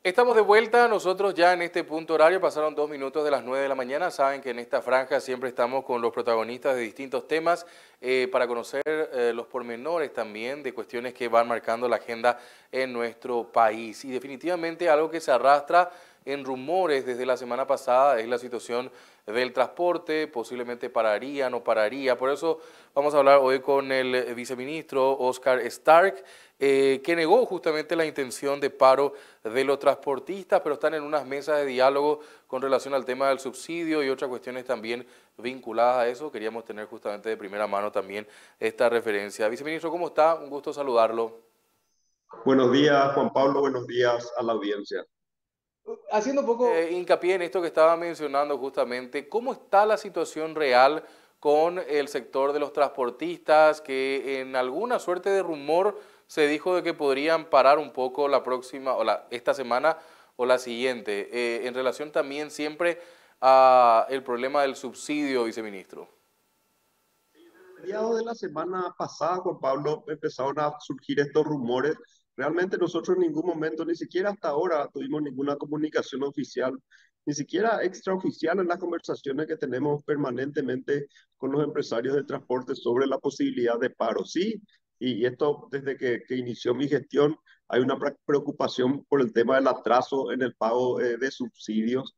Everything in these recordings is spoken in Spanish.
Estamos de vuelta, nosotros ya en este punto horario, pasaron 2 minutos de las 9 de la mañana. Saben que en esta franja siempre estamos con los protagonistas de distintos temas para conocer los pormenores también de cuestiones que van marcando la agenda en nuestro país. Y definitivamente algo que se arrastra en rumores desde la semana pasada es la situación del transporte, posiblemente pararía, no pararía. Por eso vamos a hablar hoy con el viceministro Oscar Stark, que negó justamente la intención de paro de los transportistas, pero están en unas mesas de diálogo con relación al tema del subsidio y otras cuestiones también vinculadas a eso. Queríamos tener justamente de primera mano también esta referencia. Viceministro, ¿cómo está? Un gusto saludarlo. Buenos días, Juan Pablo, buenos días a la audiencia. Haciendo un poco hincapié en esto que estaba mencionando justamente, ¿cómo está la situación real con el sector de los transportistas que en alguna suerte de rumor se dijo de que podrían parar un poco la próxima esta semana o la siguiente, en relación también siempre a el problema del subsidio, viceministro? A mediados de la semana pasada, Juan Pablo, empezaron a surgir estos rumores. Realmente nosotros en ningún momento, ni siquiera hasta ahora, tuvimos ninguna comunicación oficial, ni siquiera extraoficial en las conversaciones que tenemos permanentemente con los empresarios de transporte sobre la posibilidad de paro. Sí, y esto desde que inició mi gestión, hay una preocupación por el tema del atraso en el pago de subsidios.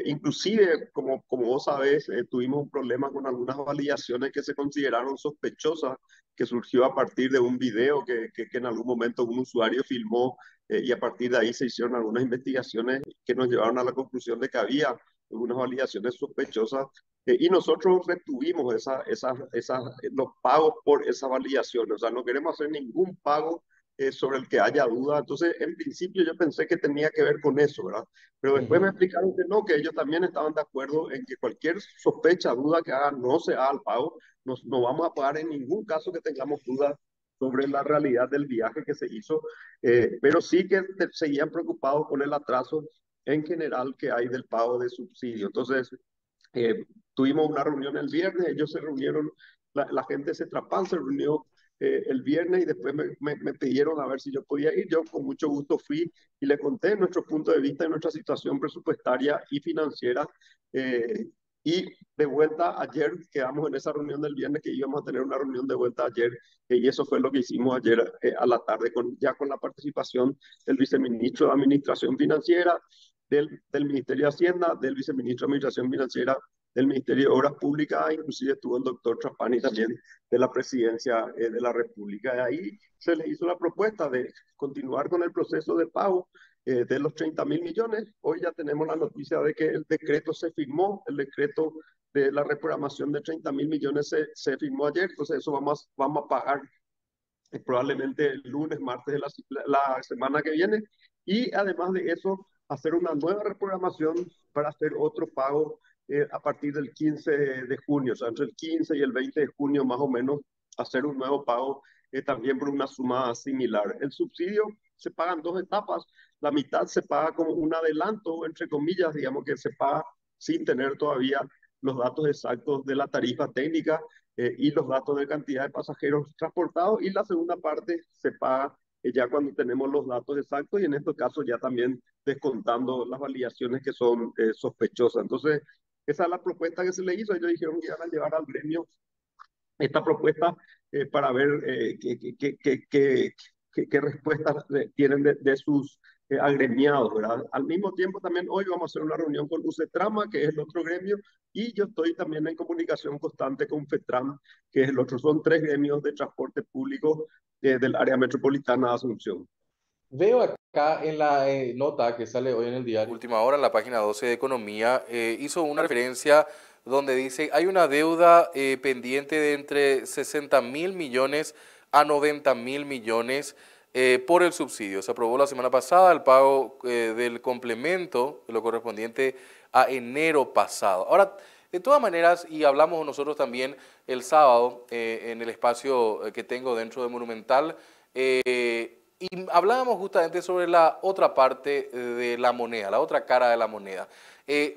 Inclusive, como vos sabés, tuvimos un problema con algunas validaciones que se consideraron sospechosas, que surgió a partir de un video que en algún momento un usuario filmó y a partir de ahí se hicieron algunas investigaciones que nos llevaron a la conclusión de que había algunas validaciones sospechosas y nosotros retuvimos los pagos por esas validaciones. O sea, no queremos hacer ningún pago sobre el que haya duda. Entonces, en principio yo pensé que tenía que ver con eso, ¿verdad? Pero después me Ujú. explicaron que no, que ellos también estaban de acuerdo en que cualquier sospecha, duda que hagan, no se haga al pago. No vamos a pagar en ningún caso que tengamos dudas sobre la realidad del viaje que se hizo, pero sí que seguían preocupados con el atraso en general que hay del pago de subsidio. Entonces, tuvimos una reunión el viernes, ellos se reunieron, la gente de Cetrapan se reunió el viernes y después me pidieron a ver si yo podía ir. Yo con mucho gusto fui y le conté nuestro punto de vista y nuestra situación presupuestaria y financiera. Eh, y de vuelta ayer, quedamos en esa reunión del viernes que íbamos a tener una reunión de vuelta ayer, y eso fue lo que hicimos ayer a la tarde, ya con la participación del viceministro de Administración Financiera, del Ministerio de Hacienda, del viceministro de Administración Financiera, del Ministerio de Obras Públicas, inclusive estuvo el doctor Trapani también de la Presidencia de la República. De ahí se le hizo la propuesta de continuar con el proceso de pago de los 30.000 millones. Hoy ya tenemos la noticia de que el decreto se firmó, el decreto de la reprogramación de 30.000 millones se firmó ayer, entonces eso vamos a pagar probablemente el lunes, martes de la semana que viene. Y además de eso, hacer una nueva reprogramación para hacer otro pago a partir del 15 de junio, o sea, entre el 15 y el 20 de junio más o menos, hacer un nuevo pago también por una suma similar. El subsidio se paga en dos etapas. La mitad se paga como un adelanto, entre comillas, digamos que se paga sin tener todavía los datos exactos de la tarifa técnica y los datos de cantidad de pasajeros transportados, y la segunda parte se paga ya cuando tenemos los datos exactos y en estos casos ya también descontando las validaciones que son sospechosas. Entonces, esa es la propuesta que se le hizo. Ellos dijeron que iban a llevar al gremio esta propuesta para ver qué respuestas tienen de sus agremiados, ¿verdad? Al mismo tiempo, también hoy vamos a hacer una reunión con UCETRAMA, que es el otro gremio, y yo estoy también en comunicación constante con FETRAM, que es el otro. Son tres gremios de transporte público del área metropolitana de Asunción. Veo acá en la nota que sale hoy en el diario Última Hora, en la página 12 de Economía, hizo una referencia donde dice hay una deuda pendiente de entre 60.000 millones a 90.000 millones por el subsidio. Se aprobó la semana pasada el pago del complemento, lo correspondiente a enero pasado. Ahora, de todas maneras, y hablamos nosotros también el sábado en el espacio que tengo dentro de Monumental, y hablábamos justamente sobre la otra parte de la moneda, la otra cara de la moneda.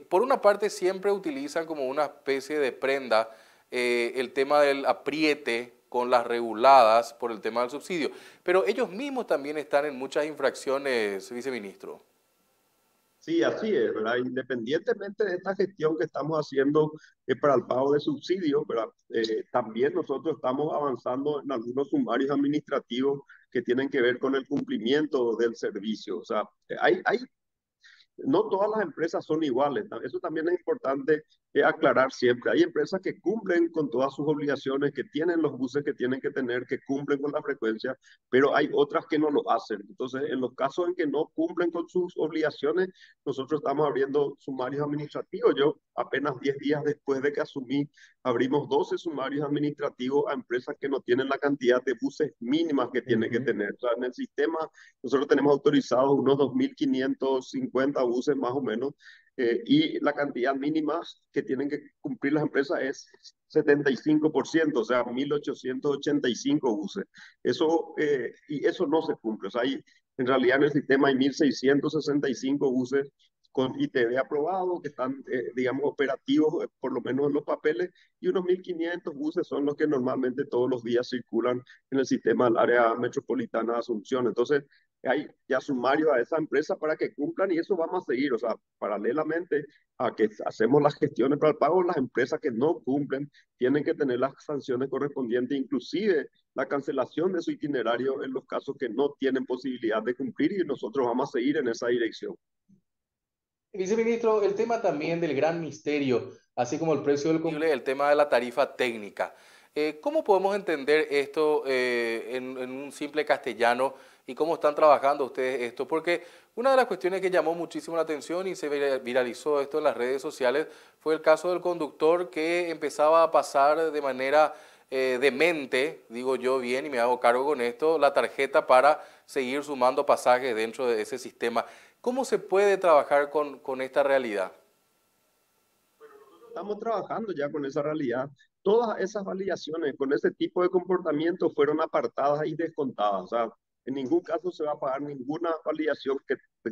Por una parte siempre utilizan como una especie de prenda el tema del apriete con las reguladas por el tema del subsidio, pero ellos mismos también están en muchas infracciones, viceministro. Sí, así es, ¿verdad? Independientemente de esta gestión que estamos haciendo para el pago de subsidios, ¿verdad? También nosotros estamos avanzando en algunos sumarios administrativos que tienen que ver con el cumplimiento del servicio. O sea, hay no todas las empresas son iguales. Eso también es importante aclarar siempre. Hay empresas que cumplen con todas sus obligaciones, que tienen los buses que tienen que tener, que cumplen con la frecuencia, pero hay otras que no lo hacen. Entonces, en los casos en que no cumplen con sus obligaciones, nosotros estamos abriendo sumarios administrativos. Yo apenas 10 días después de que asumí, abrimos 12 sumarios administrativos a empresas que no tienen la cantidad de buses mínimas que tienen que Ujú. tener. O sea, en el sistema nosotros tenemos autorizados unos 2.550 buses más o menos, y la cantidad mínima que tienen que cumplir las empresas es 75%, o sea, 1.885 buses. Y eso no se cumple. O sea, en realidad en el sistema hay 1.665 buses con ITV aprobado, que están, digamos, operativos, por lo menos en los papeles, y unos 1.500 buses son los que normalmente todos los días circulan en el sistema del área metropolitana de Asunción. Entonces, hay ya sumario a esa empresa para que cumplan y eso vamos a seguir. O sea, paralelamente a que hacemos las gestiones para el pago, las empresas que no cumplen tienen que tener las sanciones correspondientes, inclusive la cancelación de su itinerario en los casos que no tienen posibilidad de cumplir, y nosotros vamos a seguir en esa dirección. Viceministro, el tema también del gran misterio, así como el precio del combustible, el tema de la tarifa técnica. ¿Cómo podemos entender esto en un simple castellano y cómo están trabajando ustedes esto? Porque una de las cuestiones que llamó muchísimo la atención y se viralizó esto en las redes sociales fue el caso del conductor que empezaba a pasar de manera demente, digo yo bien y me hago cargo con esto, la tarjeta para seguir sumando pasajes dentro de ese sistema. ¿Cómo se puede trabajar con esta realidad? Estamos trabajando ya con esa realidad. Todas esas validaciones con ese tipo de comportamiento fueron apartadas y descontadas. O sea, en ningún caso se va a pagar ninguna validación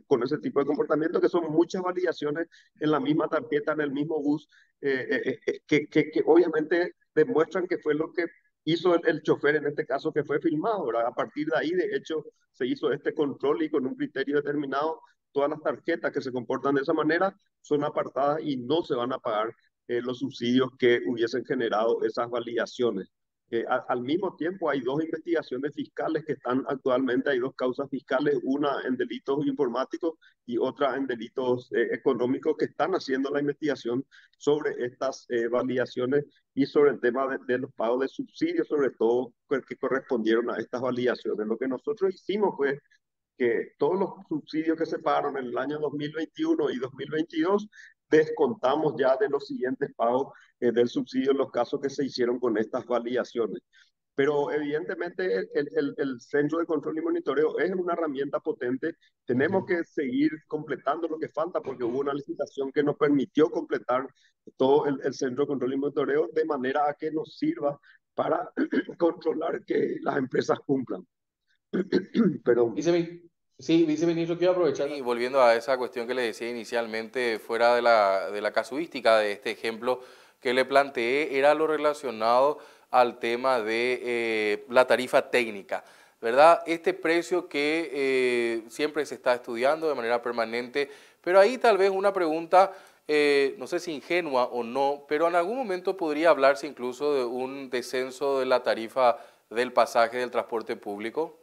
con ese tipo de comportamiento, que son muchas validaciones en la misma tarjeta, en el mismo bus, que obviamente demuestran que fue lo que hizo el chofer en este caso, que fue filmado, ¿verdad? A partir de ahí, de hecho, se hizo este control y con un criterio determinado, todas las tarjetas que se comportan de esa manera son apartadas y no se van a pagar los subsidios que hubiesen generado esas validaciones. Al mismo tiempo, hay dos investigaciones fiscales que están actualmente, hay dos causas fiscales, una en delitos informáticos y otra en delitos económicos, que están haciendo la investigación sobre estas validaciones y sobre el tema de los pagos de subsidios, sobre todo que correspondieron a estas validaciones. Lo que nosotros hicimos fue que todos los subsidios que se pagaron en el año 2021 y 2022 descontamos ya de los siguientes pagos del subsidio en los casos que se hicieron con estas validaciones. Pero evidentemente el Centro de Control y Monitoreo es una herramienta potente. Tenemos Ujú. que seguir completando lo que falta porque hubo una licitación que nos permitió completar todo el Centro de Control y Monitoreo de manera a que nos sirva para controlar que las empresas cumplan. Pero Sí, viceministro, quiero aprovechar. Y volviendo a esa cuestión que le decía inicialmente, fuera de la casuística de este ejemplo que le planteé, era lo relacionado al tema de la tarifa técnica, ¿verdad? Este precio que siempre se está estudiando de manera permanente, pero ahí tal vez una pregunta, no sé si ingenua o no, pero en algún momento podría hablarse incluso de un descenso de la tarifa del pasaje del transporte público.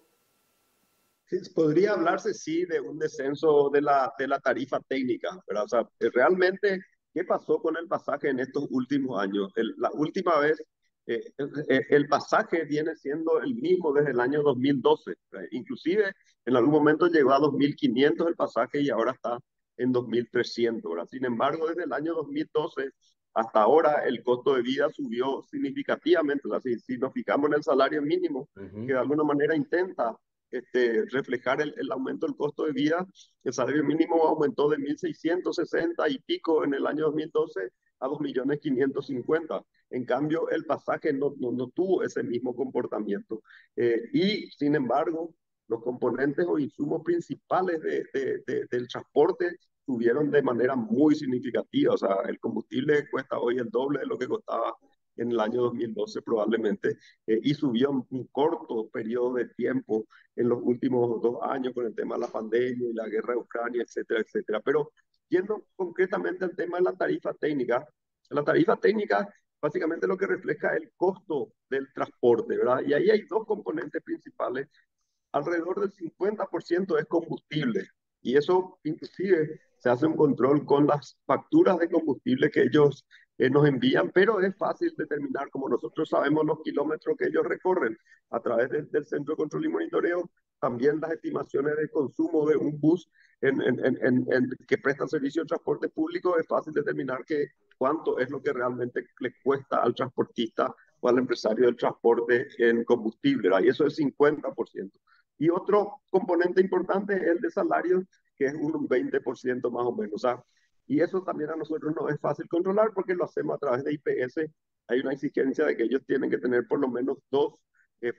sí, podría hablarse, sí, de un descenso de la tarifa técnica, ¿verdad? O sea, realmente, ¿qué pasó con el pasaje en estos últimos años? La última vez, el pasaje viene siendo el mismo desde el año 2012, ¿verdad? Inclusive, en algún momento llegó a 2.500 el pasaje y ahora está en 2.300, ¿verdad? Sin embargo, desde el año 2012 hasta ahora, el costo de vida subió significativamente. O sea, si nos fijamos en el salario mínimo, que Ujú. de alguna manera intenta reflejar el aumento del costo de vida. El salario mínimo aumentó de 1.660 y pico en el año 2012 a 2.550.000. En cambio, el pasaje no tuvo ese mismo comportamiento. Y, sin embargo, los componentes o insumos principales del transporte subieron de manera muy significativa. O sea, el combustible cuesta hoy el doble de lo que costaba en el año 2012 probablemente, y subió en un corto periodo de tiempo en los últimos 2 años con el tema de la pandemia y la guerra de Ucrania, etcétera, etcétera. Pero yendo concretamente al tema de la tarifa técnica básicamente lo que refleja el costo del transporte, ¿verdad? Y ahí hay dos componentes principales. Alrededor del 50% es combustible y eso inclusive se hace un control con las facturas de combustible que ellos nos envían, pero es fácil determinar, como nosotros sabemos los kilómetros que ellos recorren a través del Centro de Control y Monitoreo, también las estimaciones de consumo de un bus que presta servicio de transporte público, es fácil determinar cuánto es lo que realmente le cuesta al transportista o al empresario del transporte en combustible, ¿verdad? Y eso es 50%. Y otro componente importante es el de salarios, que es un 20% más o menos. O sea, y eso también a nosotros no es fácil controlar porque lo hacemos a través de IPS. Hay una exigencia de que ellos tienen que tener por lo menos dos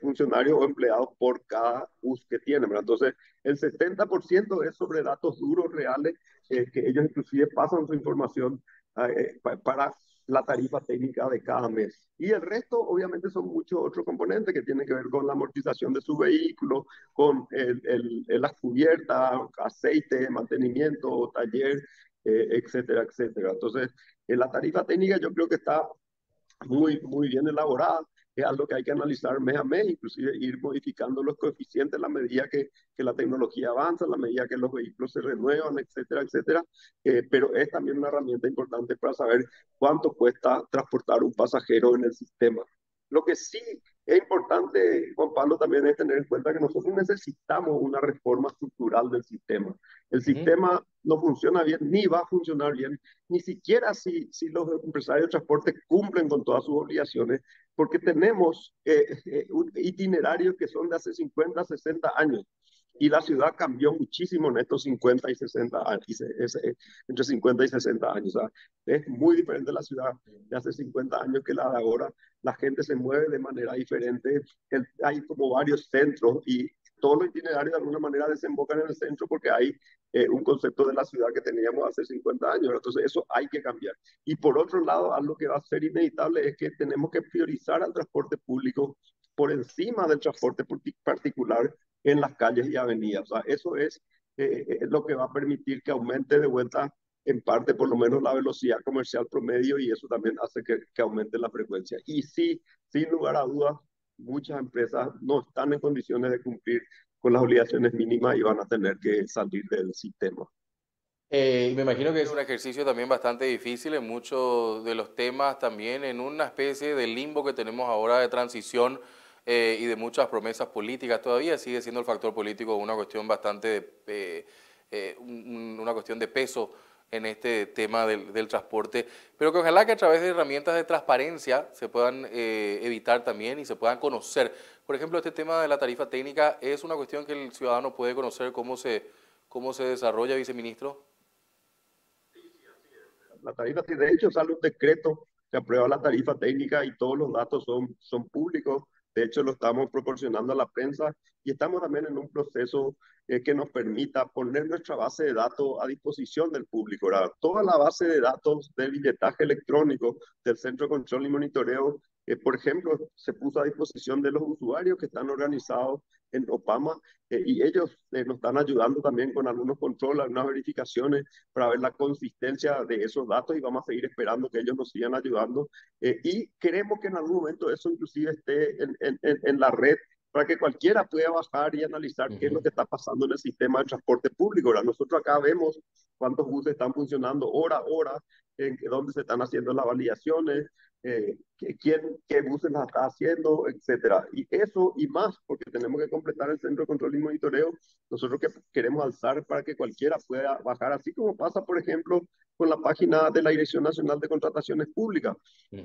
funcionarios o empleados por cada bus que tienen, ¿verdad? Entonces, el 70% es sobre datos duros, reales, que ellos inclusive pasan su información para la tarifa técnica de cada mes. Y el resto, obviamente, son muchos otros componentes que tienen que ver con la amortización de su vehículo, con las cubiertas, aceite, mantenimiento, taller, etcétera, etcétera. Entonces, la tarifa técnica yo creo que está muy bien elaborada. Es algo que hay que analizar mes a mes, inclusive ir modificando los coeficientes a la medida que la tecnología avanza, a la medida que los vehículos se renuevan, etcétera, etcétera. Pero es también una herramienta importante para saber cuánto cuesta transportar un pasajero en el sistema. Lo que sí es importante, Juan Pablo, también es tener en cuenta que nosotros necesitamos una reforma estructural del sistema. El sistema no funciona bien, ni va a funcionar bien, ni siquiera si los empresarios de transporte cumplen con todas sus obligaciones, porque tenemos itinerarios que son de hace 50, 60 años. Y la ciudad cambió muchísimo en estos 50 y 60 años, entre 50 y 60 años. O sea, es muy diferente la ciudad de hace 50 años que la de ahora. La gente se mueve de manera diferente. Hay como varios centros y todos los itinerarios de alguna manera desembocan en el centro porque hay un concepto de la ciudad que teníamos hace 50 años. Entonces, eso hay que cambiar. Y por otro lado, algo que va a ser inevitable es que tenemos que priorizar al transporte público por encima del transporte particular en las calles y avenidas. O sea, eso es lo que va a permitir que aumente de vuelta en parte por lo menos la velocidad comercial promedio y eso también hace que aumente la frecuencia. Y sí, sin lugar a dudas, muchas empresas no están en condiciones de cumplir con las obligaciones mínimas y van a tener que salir del sistema. Me imagino que es un ejercicio también bastante difícil en muchos de los temas, también en una especie de limbo que tenemos ahora de transición y de muchas promesas políticas. Todavía sigue siendo el factor político una cuestión bastante, una cuestión de peso en este tema del transporte, pero que ojalá que a través de herramientas de transparencia se puedan evitar también y se puedan conocer. Por ejemplo, este tema de la tarifa técnica es una cuestión que el ciudadano puede conocer cómo se desarrolla, viceministro. La tarifa, de hecho, sale un decreto que aprueba la tarifa técnica y todos los datos son públicos. De hecho, lo estamos proporcionando a la prensa y estamos también en un proceso que nos permita poner nuestra base de datos a disposición del público. ¿Verdad? Toda la base de datos del billetaje electrónico del Centro de Control y Monitoreo, por ejemplo, se puso a disposición de los usuarios que están organizados en OPAMA y ellos nos están ayudando también con algunos controles, algunas verificaciones para ver la consistencia de esos datos y vamos a seguir esperando que ellos nos sigan ayudando. Y queremos que en algún momento eso inclusive esté en la red para que cualquiera pueda bajar y analizar qué es lo que está pasando en el sistema de transporte público. ¿Verdad? Nosotros acá vemos cuántos buses están funcionando hora a hora, dónde se están haciendo las validaciones, qué buses las está haciendo, etcétera. Y eso y más, porque tenemos que completar el centro de control y monitoreo, nosotros que queremos alzar para que cualquiera pueda bajar, así como pasa, por ejemplo, con la página de la Dirección Nacional de Contrataciones Públicas.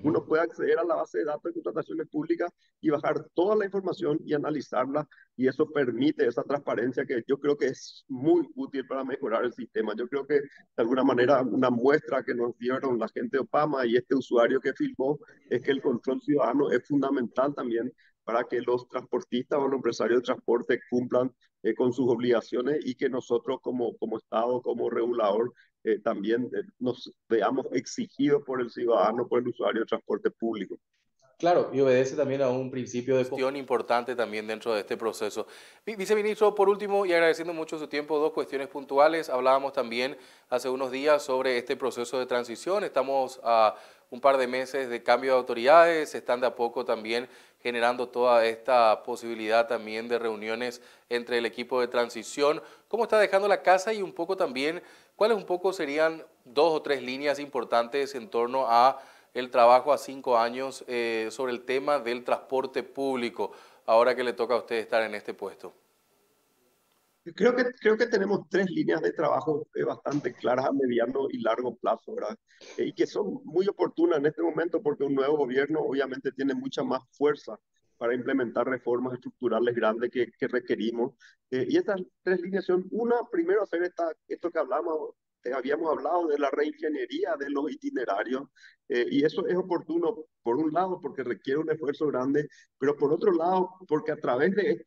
Uno puede acceder a la base de datos de contrataciones públicas y bajar toda la información y analizarla, y eso permite esa transparencia que yo creo que es muy útil para mejorar el sistema. Yo creo que de alguna manera una muestra que nos dieron la gente de Opama y este usuario que filmó es que el control ciudadano es fundamental también para que los transportistas o los empresarios de transporte cumplan con sus obligaciones y que nosotros como Estado, como regulador, también nos veamos exigidos por el ciudadano, por el usuario de transporte público. Claro, y obedece también a un principio de cuestión importante también dentro de este proceso. Viceministro, por último, y agradeciendo mucho su tiempo, dos cuestiones puntuales. Hablábamos también hace unos días sobre este proceso de transición. Estamos a un par de meses de cambio de autoridades, se están de a poco también generando toda esta posibilidad también de reuniones entre el equipo de transición. ¿Cómo está dejando la casa y un poco también, cuáles un poco serían dos o tres líneas importantes en torno a el trabajo a 5 años sobre el tema del transporte público, ahora que le toca a usted estar en este puesto? Creo que tenemos tres líneas de trabajo bastante claras a mediano y largo plazo, ¿verdad? Y que son muy oportunas en este momento porque un nuevo gobierno obviamente tiene mucha más fuerza para implementar reformas estructurales grandes que requerimos. Y estas tres líneas son, una, primero hacer esto que habíamos hablado de la reingeniería de los itinerarios, y eso es oportuno, por un lado, porque requiere un esfuerzo grande, pero por otro lado, porque a través de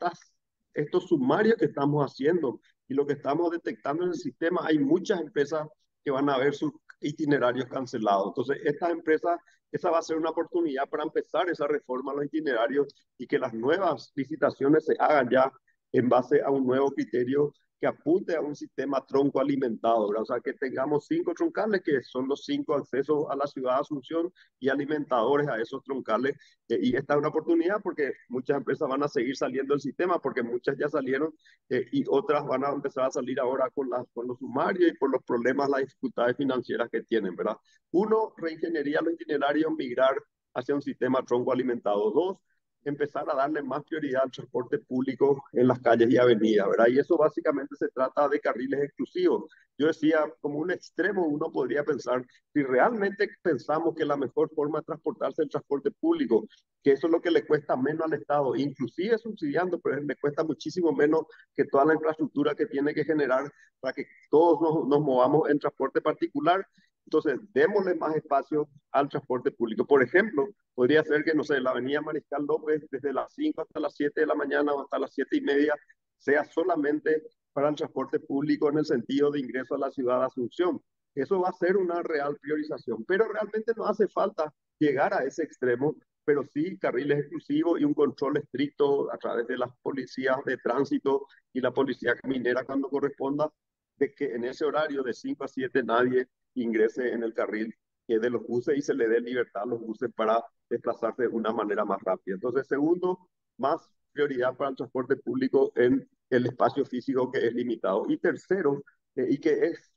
estos sumarios que estamos haciendo y lo que estamos detectando en el sistema, hay muchas empresas que van a ver sus itinerarios cancelados. Entonces, estas empresas, esa va a ser una oportunidad para empezar esa reforma a los itinerarios y que las nuevas licitaciones se hagan ya en base a un nuevo criterio que apunte a un sistema tronco alimentado, ¿verdad? O sea, que tengamos 5 troncales, que son los 5 accesos a la ciudad de Asunción y alimentadores a esos troncales. Y esta es una oportunidad porque muchas empresas van a seguir saliendo del sistema, porque muchas ya salieron, y otras van a empezar a salir ahora con los sumarios y por los problemas, las dificultades financieras que tienen, ¿verdad? Uno, reingeniería los itinerarios, migrar hacia un sistema tronco alimentado. Dos, empezar a darle más prioridad al transporte público en las calles y avenidas, ¿verdad? Y eso básicamente se trata de carriles exclusivos. Yo decía, como un extremo uno podría pensar, si realmente pensamos que la mejor forma de transportarse es el transporte público, que eso es lo que le cuesta menos al Estado, inclusive subsidiando, pero le cuesta muchísimo menos que toda la infraestructura que tiene que generar para que todos nos movamos en transporte particular. Entonces, démosle más espacio al transporte público. Por ejemplo, podría ser que, no sé, la avenida Mariscal López, desde las 5 hasta las 7 de la mañana o hasta las 7:30, sea solamente para el transporte público en el sentido de ingreso a la ciudad de Asunción. Eso va a ser una real priorización, pero realmente no hace falta llegar a ese extremo, pero sí carriles exclusivos y un control estricto a través de las policías de tránsito y la policía caminera cuando corresponda, de que en ese horario de 5 a 7 nadie ingrese en el carril de los buses y se le dé libertad a los buses para desplazarse de una manera más rápida. Entonces, segundo, más prioridad para el transporte público en el espacio físico que es limitado. Y tercero, y que es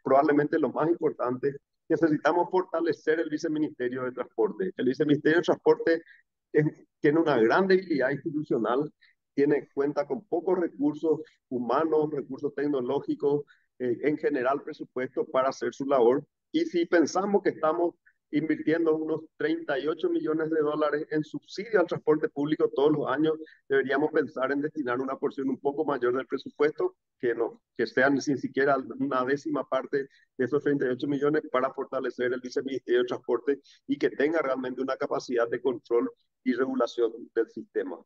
probablemente lo más importante, necesitamos fortalecer el viceministerio de Transporte. El viceministerio de Transporte es, tiene una gran debilidad institucional, cuenta con pocos recursos humanos, recursos tecnológicos, en general presupuesto para hacer su labor. Y si pensamos que estamos invirtiendo unos 38 millones de dólares en subsidio al transporte público todos los años, deberíamos pensar en destinar una porción un poco mayor del presupuesto, que sean ni siquiera una décima parte de esos 38 millones para fortalecer el viceministerio de Transporte y que tenga realmente una capacidad de control y regulación del sistema.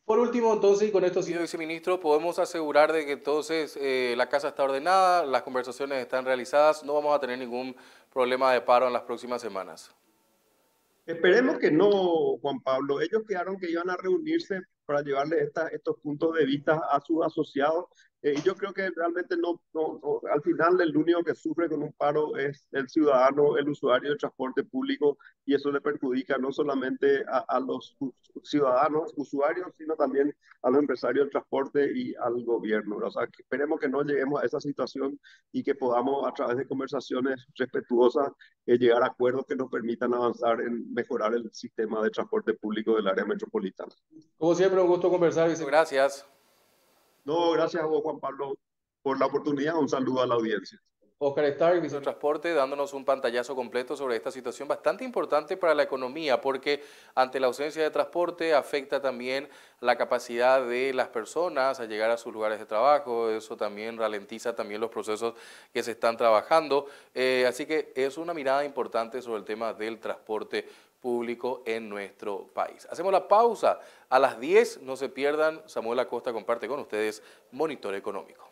Por último, entonces, y con esto, señor viceministro, podemos asegurar de que entonces la casa está ordenada, las conversaciones están realizadas, no vamos a tener ningún problema de paro en las próximas semanas. Esperemos que no, Juan Pablo. Ellos quedaron que iban a reunirse para llevarle estos puntos de vista a sus asociados. Y yo creo que realmente al final el único que sufre con un paro es el ciudadano, el usuario del transporte público, y eso le perjudica no solamente a los ciudadanos, usuarios, sino también a los empresarios del transporte y al gobierno. O sea, que esperemos que no lleguemos a esa situación y que podamos, a través de conversaciones respetuosas, llegar a acuerdos que nos permitan avanzar en mejorar el sistema de transporte público del área metropolitana. Como siempre, un gusto conversar. Gracias. No, gracias a vos, Juan Pablo, por la oportunidad. Un saludo a la audiencia. Oscar Stark, viceministro de Transporte, dándonos un pantallazo completo sobre esta situación bastante importante para la economía, porque ante la ausencia de transporte afecta también la capacidad de las personas a llegar a sus lugares de trabajo, eso también ralentiza también los procesos que se están trabajando, así que es una mirada importante sobre el tema del transporte público en nuestro país. Hacemos la pausa, a las 10 no se pierdan, Samuel Acosta comparte con ustedes Monitor Económico.